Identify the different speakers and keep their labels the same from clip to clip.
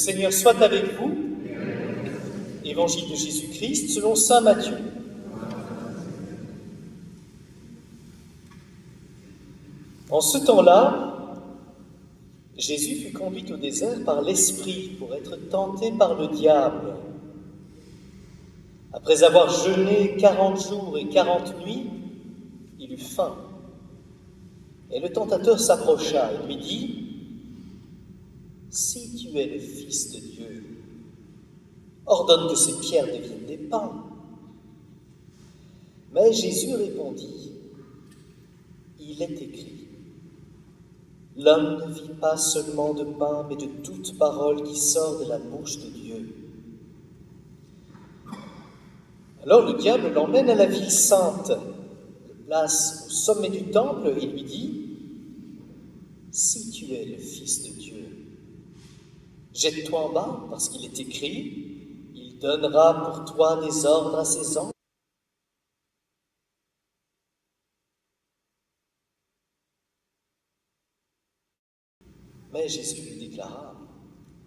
Speaker 1: Seigneur soit avec vous. Évangile de Jésus-Christ selon saint Matthieu. En ce temps-là, Jésus fut conduit au désert par l'Esprit pour être tenté par le diable. Après avoir jeûné 40 jours et 40 nuits, il eut faim. Et le tentateur s'approcha et lui dit : « Si tu es le Fils de Dieu, ordonne que ces pierres deviennent des pains. » Mais Jésus répondit : « Il est écrit : l'homme ne vit pas seulement de pain, mais de toute parole qui sort de la bouche de Dieu. » Alors le diable l'emmène à la ville sainte, le place au sommet du temple et lui dit : « Si tu es le Fils de Dieu, jette-toi en bas, parce qu'il est écrit : il donnera pour toi des ordres à ses anges. » Mais Jésus lui déclara :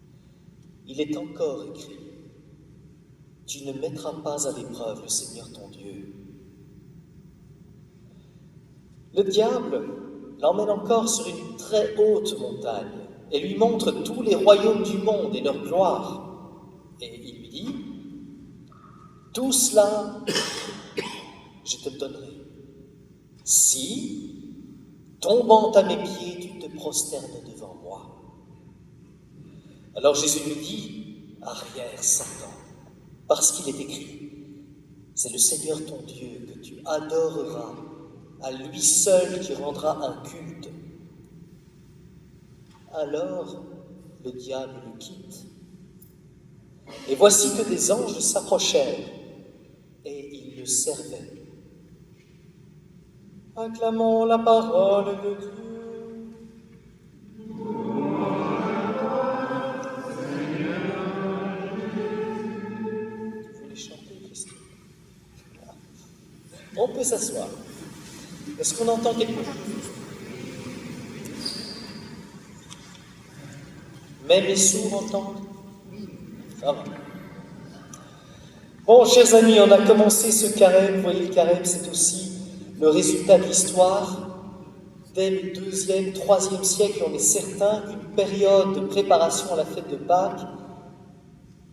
Speaker 1: « Il est encore écrit : tu ne mettras pas à l'épreuve le Seigneur ton Dieu. » Le diable l'emmène encore sur une très haute montagne et lui montre tous les royaumes du monde et leur gloire. Et il lui dit : « Tout cela, je te le donnerai, si, tombant à mes pieds, tu te prosternes devant moi. » Alors Jésus lui dit : « Arrière, Satan, parce qu'il est écrit : c'est le Seigneur ton Dieu que tu adoreras, à lui seul tu rendras un culte. » Alors le diable le quitte. Et voici que des anges s'approchèrent, et ils le servaient. Acclamons la parole de Dieu. Vous voulez chanter, Christine ? On peut s'asseoir. Est-ce qu'on entend quelque chose ? Même les sourds entendent ? Ça va. Bon, chers amis, on a commencé ce carême. Vous voyez, le carême, c'est aussi le résultat de l'histoire. Dès le 2e, 3e siècle, on est certain qu'une période de préparation à la fête de Pâques,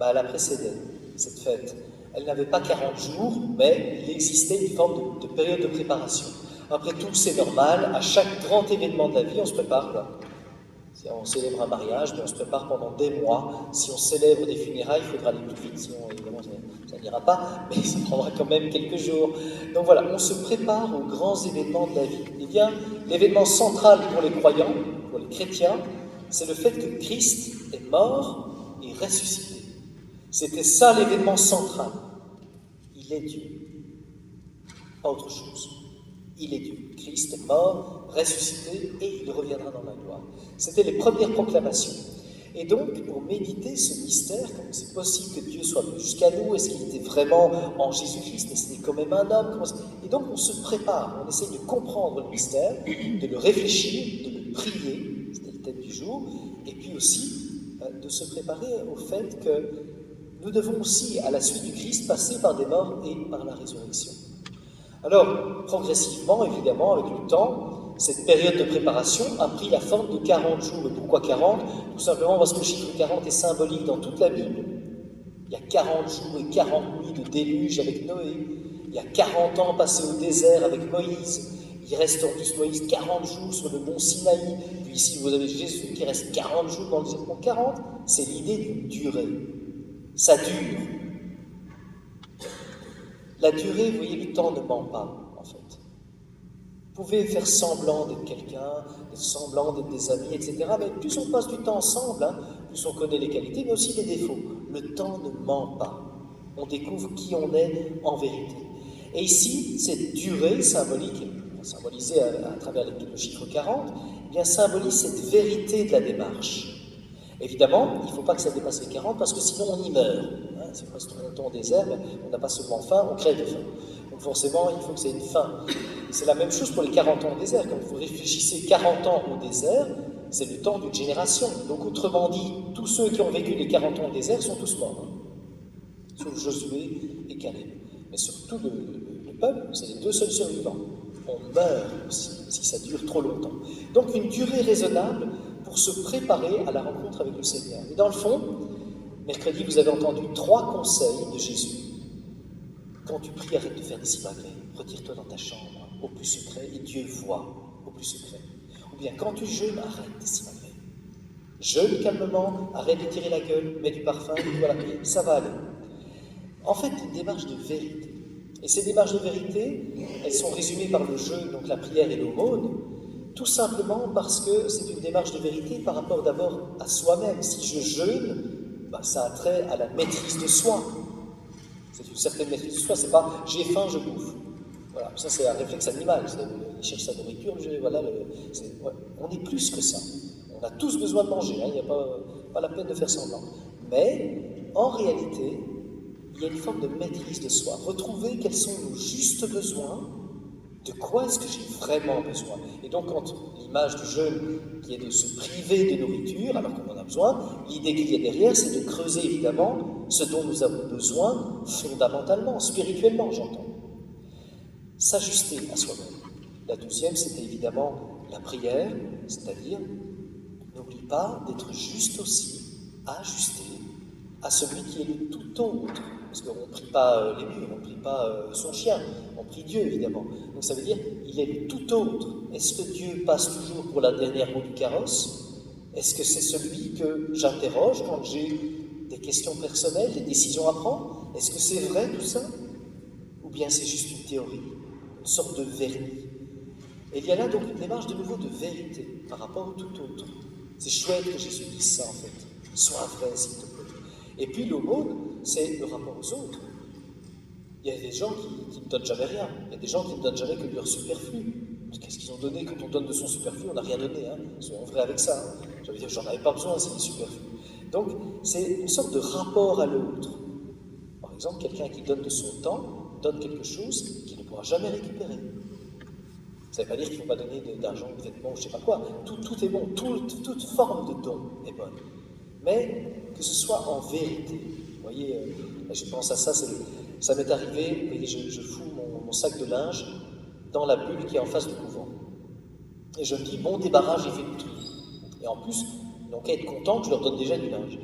Speaker 1: elle a précédé cette fête. Elle n'avait pas 40 jours, mais il existait une forme de période de préparation. Après tout, c'est normal, à chaque grand événement de la vie, on se prépare, quoi. Si on célèbre un mariage, on se prépare pendant des mois. Si on célèbre des funérailles, il faudra aller plus vite, sinon évidemment ça n'ira pas, mais ça prendra quand même quelques jours. Donc voilà, on se prépare aux grands événements de la vie. Eh bien, l'événement central pour les croyants, pour les chrétiens, c'est le fait que Christ est mort et ressuscité. C'était ça l'événement central. Il est Dieu. Pas autre chose. Il est Dieu. Christ est mort, ressuscité, et il reviendra dans la gloire. C'était les premières proclamations. Et donc, pour méditer ce mystère, comment c'est possible que Dieu soit venu jusqu'à nous, est-ce qu'il était vraiment en Jésus-Christ, mais c'était quand même un homme, et donc on se prépare, on essaye de comprendre le mystère, de le réfléchir, de le prier, c'était le thème du jour, et puis aussi de se préparer au fait que nous devons aussi, à la suite du Christ, passer par des morts et par la résurrection. Alors, progressivement, évidemment, avec le temps, cette période de préparation a pris la forme de 40 jours. Et pourquoi 40 ? Tout simplement parce que le chiffre 40 est symbolique dans toute la Bible. Il y a 40 jours et 40 nuits de déluge avec Noé. Il y a 40 ans passés au désert avec Moïse. Il reste en plus Moïse 40 jours sur le mont Sinaï. Puis ici, vous avez Jésus qui reste 40 jours dans le désert. Donc 40, c'est l'idée d'une durée. Ça dure. La durée, vous voyez, le temps ne ment pas, en fait. Vous pouvez faire semblant d'être quelqu'un, d'être semblant d'être des amis, etc. Mais plus on passe du temps ensemble, plus on connaît les qualités, mais aussi les défauts. Le temps ne ment pas. On découvre qui on est en vérité. Et ici, cette durée symbolique, symbolisée à travers le chiffre 40, eh bien, symbolise cette vérité de la démarche. Évidemment, il ne faut pas que ça dépasse les 40 parce que sinon on y meurt. Si on reste trop longtemps au désert, on n'a pas seulement faim, on crève de faim. Donc forcément, il faut que ça ait une fin. C'est la même chose pour les 40 ans au désert. Quand vous réfléchissez 40 ans au désert, c'est le temps d'une génération. Donc autrement dit, tous ceux qui ont vécu les 40 ans au désert sont tous morts, sauf Josué et Caleb. Mais surtout le peuple, c'est les deux seuls survivants. On meurt aussi, si ça dure trop longtemps. Donc une durée raisonnable pour se préparer à la rencontre avec le Seigneur. Et dans le fond, mercredi, vous avez entendu 3 conseils de Jésus. Quand tu pries, arrête de faire des simagrées. Retire-toi dans ta chambre, au plus secret, et Dieu voit au plus secret. Ou bien, quand tu jeûnes, arrête des simagrées. Jeûne calmement, arrête de tirer la gueule, mets du parfum, et voilà, ça va aller. En fait, une démarche de vérité. Et ces démarches de vérité, elles sont résumées par le jeûne, donc la prière et l'aumône, tout simplement parce que c'est une démarche de vérité par rapport d'abord à soi-même. Si je jeûne, ça a trait à la maîtrise de soi. C'est une certaine maîtrise de soi, c'est pas j'ai faim, je bouffe. Voilà, ça c'est un réflexe animal, il cherche sa nourriture, on est plus que ça. On a tous besoin de manger, il n'y a pas la peine de faire semblant. Mais en réalité, il y a une forme de maîtrise de soi. Retrouver quels sont nos justes besoins, de quoi est-ce que j'ai vraiment besoin. Et donc, quand l'image du jeûne, qui est de se priver de nourriture, alors qu'on en a besoin, l'idée qu'il y a derrière, c'est de creuser évidemment ce dont nous avons besoin fondamentalement, spirituellement, j'entends. S'ajuster à soi-même. La 12e, c'était évidemment la prière, c'est-à-dire, n'oublie pas d'être juste aussi, ajusté à celui qui est le tout autre. Parce qu'on ne prie pas les murs, on ne prie pas son chien, on prie Dieu évidemment. Donc ça veut dire, il est le tout autre. Est-ce que Dieu passe toujours pour la dernière roue du carrosse? Est-ce que c'est celui que j'interroge quand j'ai des questions personnelles, des décisions à prendre? Est-ce que c'est vrai tout ça? Ou bien c'est juste une théorie, une sorte de vernis? Et il y a là donc une démarche de nouveau de vérité par rapport au tout autre. C'est chouette que Jésus dise ça en fait. Sois vrai s'il te plaît. Et puis l'aumône, c'est le rapport aux autres. Il y a des gens qui ne donnent jamais rien. Il y a des gens qui ne donnent jamais que de leur superflu. Qu'est-ce qu'ils ont donné? Quand on donne de son superflu, on n'a rien donné. Soyons vrais avec ça. Ça veut dire que j'en avais pas besoin, c'est du superflu. Donc, c'est une sorte de rapport à l'autre. Par exemple, quelqu'un qui donne de son temps, donne quelque chose qu'il ne pourra jamais récupérer. Ça ne veut pas dire qu'il ne faut pas donner d'argent, de vêtements, je ne sais pas quoi. Tout est bon, toute forme de don est bonne. Mais que ce soit en vérité. Vous voyez, je pense à ça, ça m'est arrivé, vous voyez, je fous mon sac de linge dans la bulle qui est en face du couvent. Et je me dis, bon débarras, j'ai fait du tri. Et en plus, ils n'ont qu'à être contents que je leur donne déjà du linge.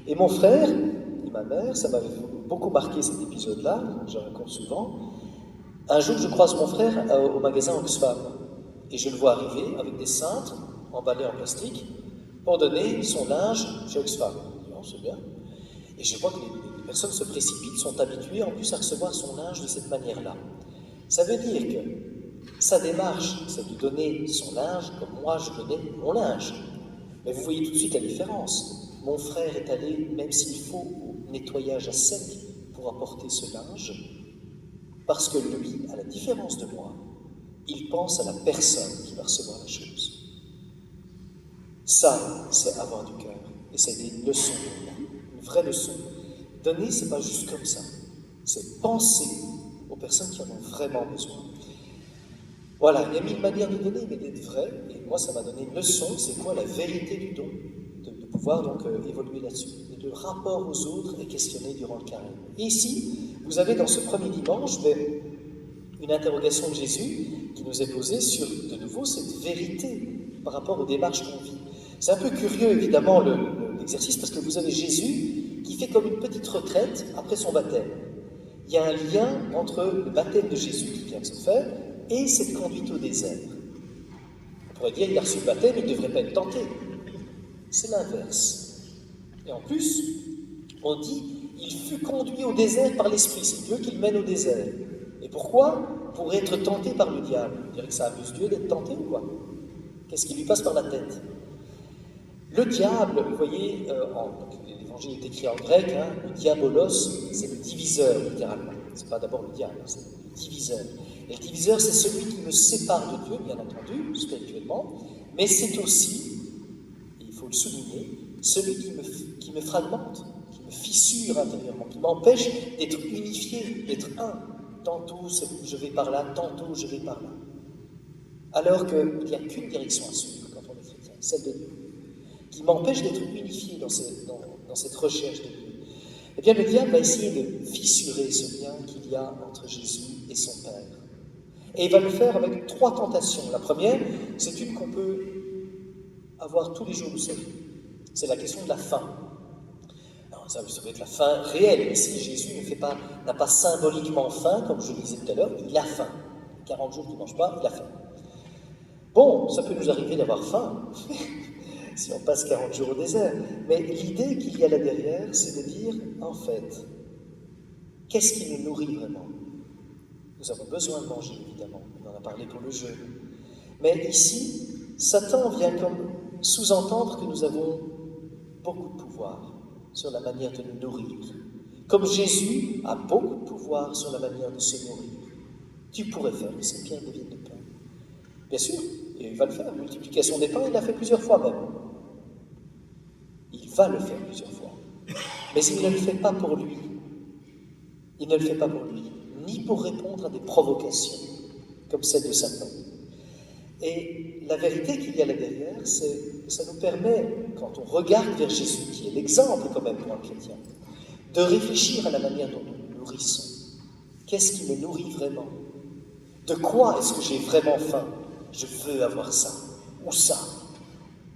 Speaker 1: Et mon frère et ma mère, ça m'avait beaucoup marqué cet épisode-là, je raconte souvent. Un jour, je croise mon frère au magasin Oxfam. Et je le vois arriver avec des cintres emballés en plastique pour donner son linge chez Oxfam. C'est bien. Et je vois que les personnes se précipitent, sont habituées en plus à recevoir son linge de cette manière-là. Ça veut dire que sa démarche, c'est de donner son linge comme moi je donnais mon linge. Mais vous voyez tout de suite la différence. Mon frère est allé, même s'il faut, au nettoyage à sec pour apporter ce linge, parce que lui, à la différence de moi, il pense à la personne qui va recevoir la chose. Ça, c'est avoir du cœur. Et ça a été une leçon pour moi, une vraie leçon. Donner, c'est pas juste comme ça. C'est penser aux personnes qui en ont vraiment besoin. Voilà, il y a mille manières de donner, mais d'être vrai. Et moi, ça m'a donné une leçon. C'est quoi la vérité du don? De pouvoir donc évoluer là-dessus. Et le rapport aux autres est questionné durant le carême. Et ici, vous avez dans ce premier dimanche une interrogation de Jésus qui nous est posée sur, de nouveau, cette vérité par rapport aux démarches qu'on vit. C'est un peu curieux, évidemment, l'exercice, parce que vous avez Jésus qui fait comme une petite retraite après son baptême. Il y a un lien entre le baptême de Jésus qui vient de se faire et cette conduite au désert. On pourrait dire qu'il a reçu le baptême, il ne devrait pas être tenté. C'est l'inverse. Et en plus, on dit il fut conduit au désert par l'Esprit. C'est Dieu qui le mène au désert. Et pourquoi? Pour être tenté par le diable. On dirait que ça amuse Dieu d'être tenté ou quoi? Qu'est-ce qui lui passe par la tête? Le diable, vous voyez, l'évangile est écrit en grec, le diabolos, c'est le diviseur, littéralement. C'est pas d'abord le diable, c'est le diviseur. Et le diviseur, c'est celui qui me sépare de Dieu, bien entendu, spirituellement, mais c'est aussi, il faut le souligner, celui qui me fragmente, qui me fissure intérieurement, qui m'empêche d'être unifié, d'être un. Tantôt je vais par là, tantôt je vais par là. Alors qu'il n'y a qu'une direction à suivre quand on est chrétien, celle de Dieu. qui m'empêche d'être unifié dans cette recherche de Dieu, eh bien le diable va essayer de fissurer ce lien qu'il y a entre Jésus et son Père. Et il va le faire avec 3 tentations. La première, c'est une qu'on peut avoir tous les jours de sa vie. C'est la question de la faim. Alors, ça peut être la faim réelle. Ici, Jésus n'a pas symboliquement faim, comme je le disais tout à l'heure, il a faim. 40 jours qu'il ne mange pas, il a faim. Bon, ça peut nous arriver d'avoir faim, si on passe 40 jours au désert. Mais l'idée qu'il y a là derrière, c'est de dire, en fait, qu'est-ce qui nous nourrit vraiment? Nous avons besoin de manger, évidemment. On en a parlé pour le jeûne. Mais ici, Satan vient comme sous-entendre que nous avons beaucoup de pouvoir sur la manière de nous nourrir. Comme Jésus a beaucoup de pouvoir sur la manière de se nourrir. Tu pourrais faire que ces pierres deviennent de pain. Bien sûr, et il va le faire. Multiplication des pains, il l'a fait plusieurs fois même. Il va le faire plusieurs fois. Mais il ne le fait pas pour lui. Il ne le fait pas pour lui, ni pour répondre à des provocations, comme celle de Satan. Et la vérité qu'il y a là derrière, c'est que ça nous permet, quand on regarde vers Jésus, qui est l'exemple quand même pour un chrétien, de réfléchir à la manière dont nous nous nourrissons. Qu'est-ce qui me nourrit vraiment? De quoi est-ce que j'ai vraiment faim? Je veux avoir ça, ou ça.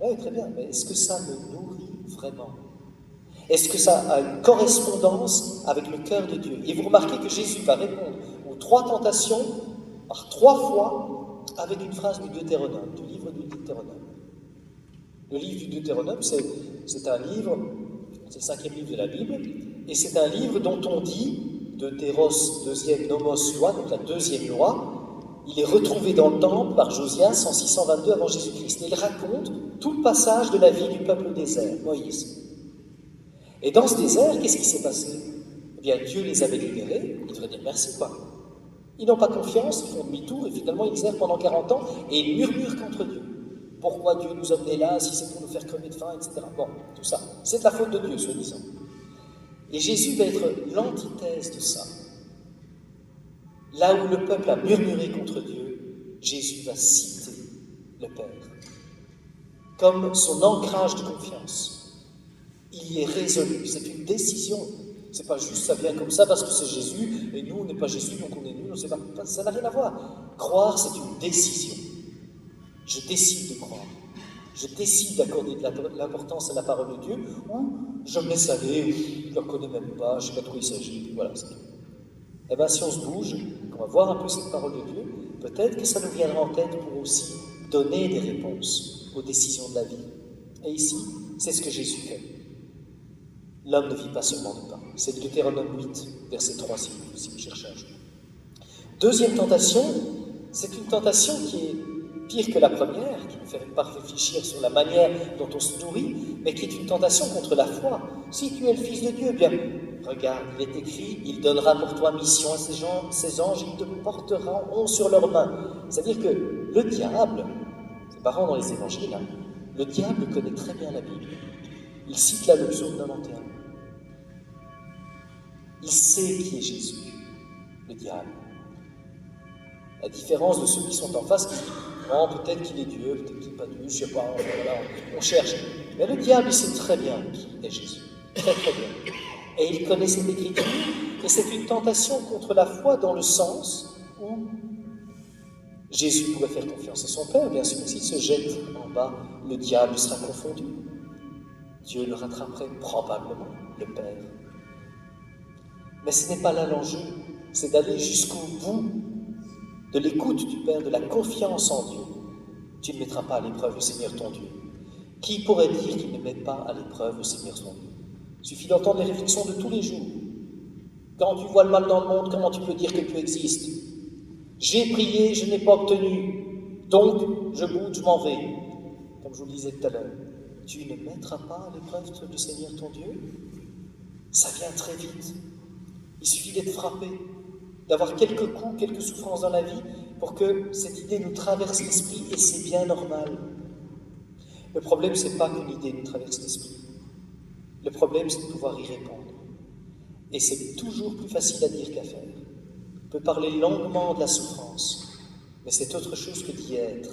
Speaker 1: Oui, très bien, mais est-ce que ça me nourrit vraiment? Est-ce que ça a une correspondance avec le cœur de Dieu? Et vous remarquez que Jésus va répondre aux 3 tentations par 3 fois avec une phrase du Deutéronome, du livre du Deutéronome. Le livre du Deutéronome, c'est un livre, c'est le 5e livre de la Bible, et c'est un livre dont on dit, Deutéros, 2e, Nomos, loi, donc la 2e loi, il est retrouvé dans le temple par Josias en 622 avant Jésus-Christ. Et il raconte tout le passage de la vie du peuple au désert, Moïse. Et dans ce désert, qu'est-ce qui s'est passé? Eh bien, Dieu les avait libérés, ils devraient dire merci, quoi. Ils n'ont pas confiance, ils font demi-tour, et finalement ils errent pendant 40 ans, et ils murmurent contre Dieu. Pourquoi Dieu nous a menés là, si c'est pour nous faire crever de faim, etc. Bon, tout ça, c'est de la faute de Dieu, soi-disant. Et Jésus va être l'antithèse de ça. Là où le peuple a murmuré contre Dieu, Jésus va citer le Père comme son ancrage de confiance. Il y est résolu, c'est une décision. C'est pas juste ça vient comme ça parce que c'est Jésus et nous on n'est pas Jésus donc on est nul, ça n'a rien à voir. Croire c'est une décision. Je décide de croire. Je décide d'accorder de l'importance à la parole de Dieu ou je me laisse aller, je ne le reconnais même pas, je ne sais pas de quoi il s'agit, voilà, c'est tout. Eh bien, si on se bouge, qu'on va voir un peu cette parole de Dieu, peut-être que ça nous viendra en tête pour aussi donner des réponses aux décisions de la vie. Et ici, c'est ce que Jésus fait. L'homme ne vit pas seulement de pain. C'est le Deutéronome 8, verset 3, si vous cherchez un jour. Deuxième tentation, c'est une tentation qui est pire que la première, qui ne fait pas réfléchir sur la manière dont on se nourrit, mais qui est une tentation contre la foi. Si tu es le Fils de Dieu, bien, regarde, il est écrit, il donnera pour toi mission à ses anges, ils te porteront sur leurs mains. C'est-à-dire que le diable, c'est pas rare dans les évangiles, hein, le diable connaît très bien la Bible. Il cite là le psaume 91. Il sait qui est Jésus, le diable. La différence de ceux qui sont en face, qui disent oh, peut-être qu'il est Dieu, peut-être qu'il n'est pas Dieu, je ne sais pas, voilà, on cherche. Mais le diable, il sait très bien qui est Jésus. Très très bien. Et il connaît cette écriture, et c'est une tentation contre la foi dans le sens où Jésus pourrait faire confiance à son Père, bien sûr, s'il se jette en bas, le diable sera confondu. Dieu le rattraperait probablement, le Père. Mais ce n'est pas là l'enjeu, c'est d'aller jusqu'au bout de l'écoute du Père, de la confiance en Dieu. Tu ne mettras pas à l'épreuve le Seigneur ton Dieu. Qui pourrait dire qu'il ne met pas à l'épreuve le Seigneur ton Dieu? Il suffit d'entendre les réflexions de tous les jours. Quand tu vois le mal dans le monde, comment tu peux dire que Dieu existe? J'ai prié, je n'ai pas obtenu, donc je boude, je m'en vais. Comme je vous le disais tout à l'heure, tu ne mettras pas à l'épreuve le Seigneur ton Dieu? Ça vient très vite. Il suffit d'être frappé, d'avoir quelques coups, quelques souffrances dans la vie pour que cette idée nous traverse l'esprit et c'est bien normal. Le problème, ce n'est pas qu'une idée nous traverse l'esprit. Le problème, c'est de pouvoir y répondre. Et c'est toujours plus facile à dire qu'à faire. On peut parler longuement de la souffrance, mais c'est autre chose que d'y être.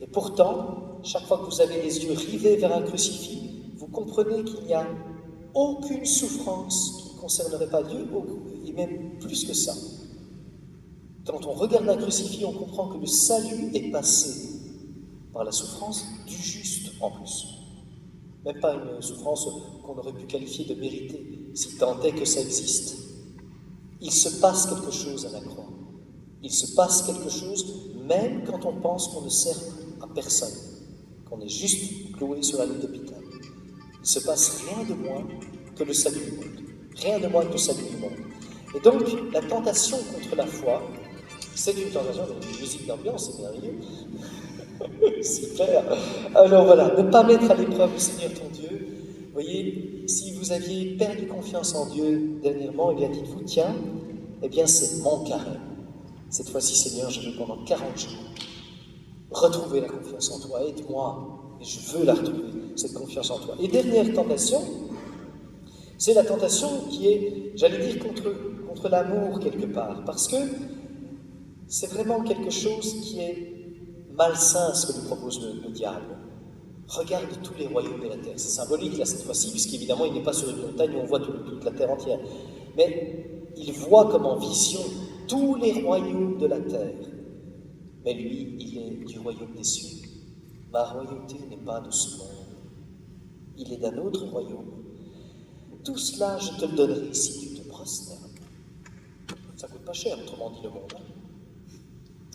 Speaker 1: Et pourtant, chaque fois que vous avez les yeux rivés vers un crucifix, vous comprenez qu'il n'y a aucune souffrance qui ne concernerait pas Dieu, et même plus que ça. Quand on regarde un crucifix, on comprend que le salut est passé par la souffrance du juste en plus. Même pas une souffrance qu'on aurait pu qualifier de méritée, si tant est que ça existe. Il se passe quelque chose à la croix. Il se passe quelque chose même quand on pense qu'on ne sert à personne, qu'on est juste cloué sur la lit d'hôpital. Il ne se passe rien de moins que le salut du monde. Rien de moins que le salut du monde. Et donc, la tentation contre la foi, c'est une tentation de musique d'ambiance, c'est merveilleux. Super. Alors voilà, ne pas mettre à l'épreuve le Seigneur ton Dieu. Vous voyez, si vous aviez perdu confiance en Dieu dernièrement, eh bien dites-vous, tiens, eh bien c'est mon carême. Cette fois-ci, Seigneur, je veux pendant 40 jours retrouver la confiance en toi. Aide-moi, et je veux la retrouver, cette confiance en toi. Et dernière tentation, c'est la tentation qui est, j'allais dire, contre l'amour quelque part, parce que c'est vraiment quelque chose qui est malsain, ce que nous propose le diable. Regarde tous les royaumes de la terre. C'est symbolique là cette fois-ci, puisqu'évidemment il n'est pas sur une montagne où on voit toute la terre entière. Mais il voit comme en vision tous les royaumes de la terre. Mais lui, il est du royaume des cieux. Ma royauté n'est pas de ce monde. Il est d'un autre royaume. Tout cela, je te le donnerai si tu te prosternes. Ça coûte pas cher, autrement dit le monde.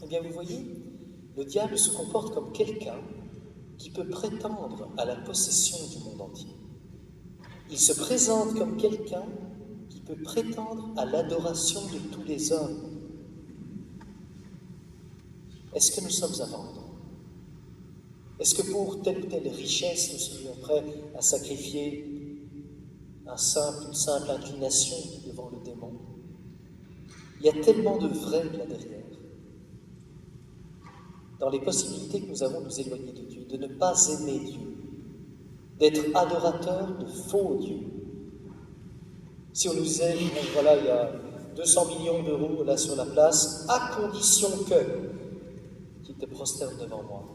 Speaker 1: Eh bien, vous voyez, le diable se comporte comme quelqu'un qui peut prétendre à la possession du monde entier. Il se présente comme quelqu'un qui peut prétendre à l'adoration de tous les hommes. Est-ce que nous sommes à vendre? Est-ce que pour telle ou telle richesse, nous serions prêts à sacrifier une simple inclination devant le démon? Il y a tellement de vrai là derrière. Dans les possibilités que nous avons de nous éloigner de Dieu, de ne pas aimer Dieu, d'être adorateur de faux dieux. Si on nous disait, bon, voilà, il y a 200 millions d'euros là sur la place, à condition qu'il te prosterne devant moi.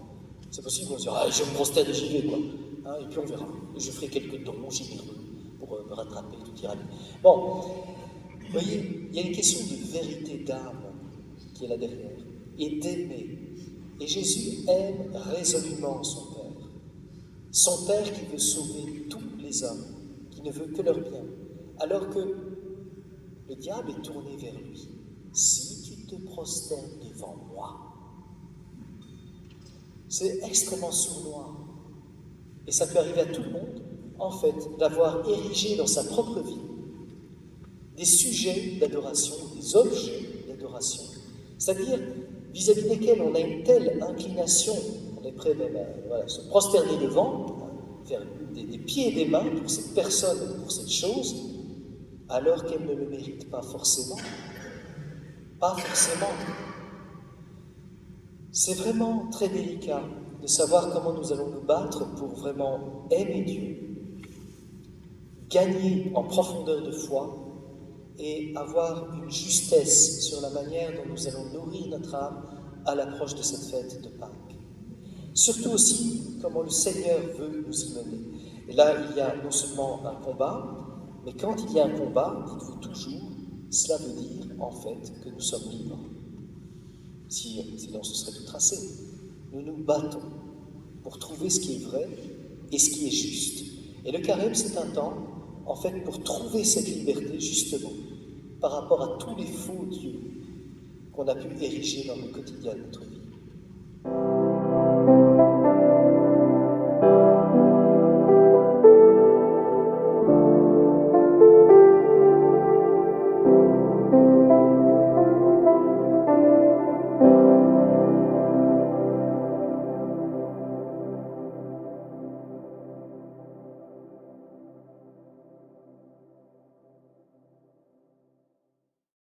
Speaker 1: C'est possible qu'on se dise, ah, je me prosterne et j'y vais, quoi. Hein, et puis on verra. Et je ferai quelques dons généreux pour me rattraper, tout ira bien. Bon, vous voyez, il y a une question de vérité d'âme qui est là derrière, et d'aimer. Et Jésus aime résolument son Père. Son Père qui veut sauver tous les hommes, qui ne veut que leur bien. Alors que le diable est tourné vers lui. Si tu te prosternes devant moi, c'est extrêmement sournois. Et ça peut arriver à tout le monde, en fait, d'avoir érigé dans sa propre vie des sujets d'adoration, des objets d'adoration. C'est-à-dire vis-à-vis desquels on a une telle inclination, on est prêt même à se prosterner devant, faire des pieds et des mains pour cette personne, pour cette chose, alors qu'elle ne le mérite pas forcément. Pas forcément. C'est vraiment très délicat de savoir comment nous allons nous battre pour vraiment aimer Dieu, gagner en profondeur de foi, et avoir une justesse sur la manière dont nous allons nourrir notre âme à l'approche de cette fête de Pâques. Surtout aussi, comment le Seigneur veut nous y mener. Et là, il y a non seulement un combat, mais quand il y a un combat, dites-vous toujours, cela veut dire, en fait, que nous sommes libres. Sinon, ce serait tout tracé. Nous nous battons pour trouver ce qui est vrai et ce qui est juste. Et le carême, c'est un temps, en fait, pour trouver cette liberté, justement, par rapport à tous les faux dieux qu'on a pu ériger dans le quotidien de notre vie.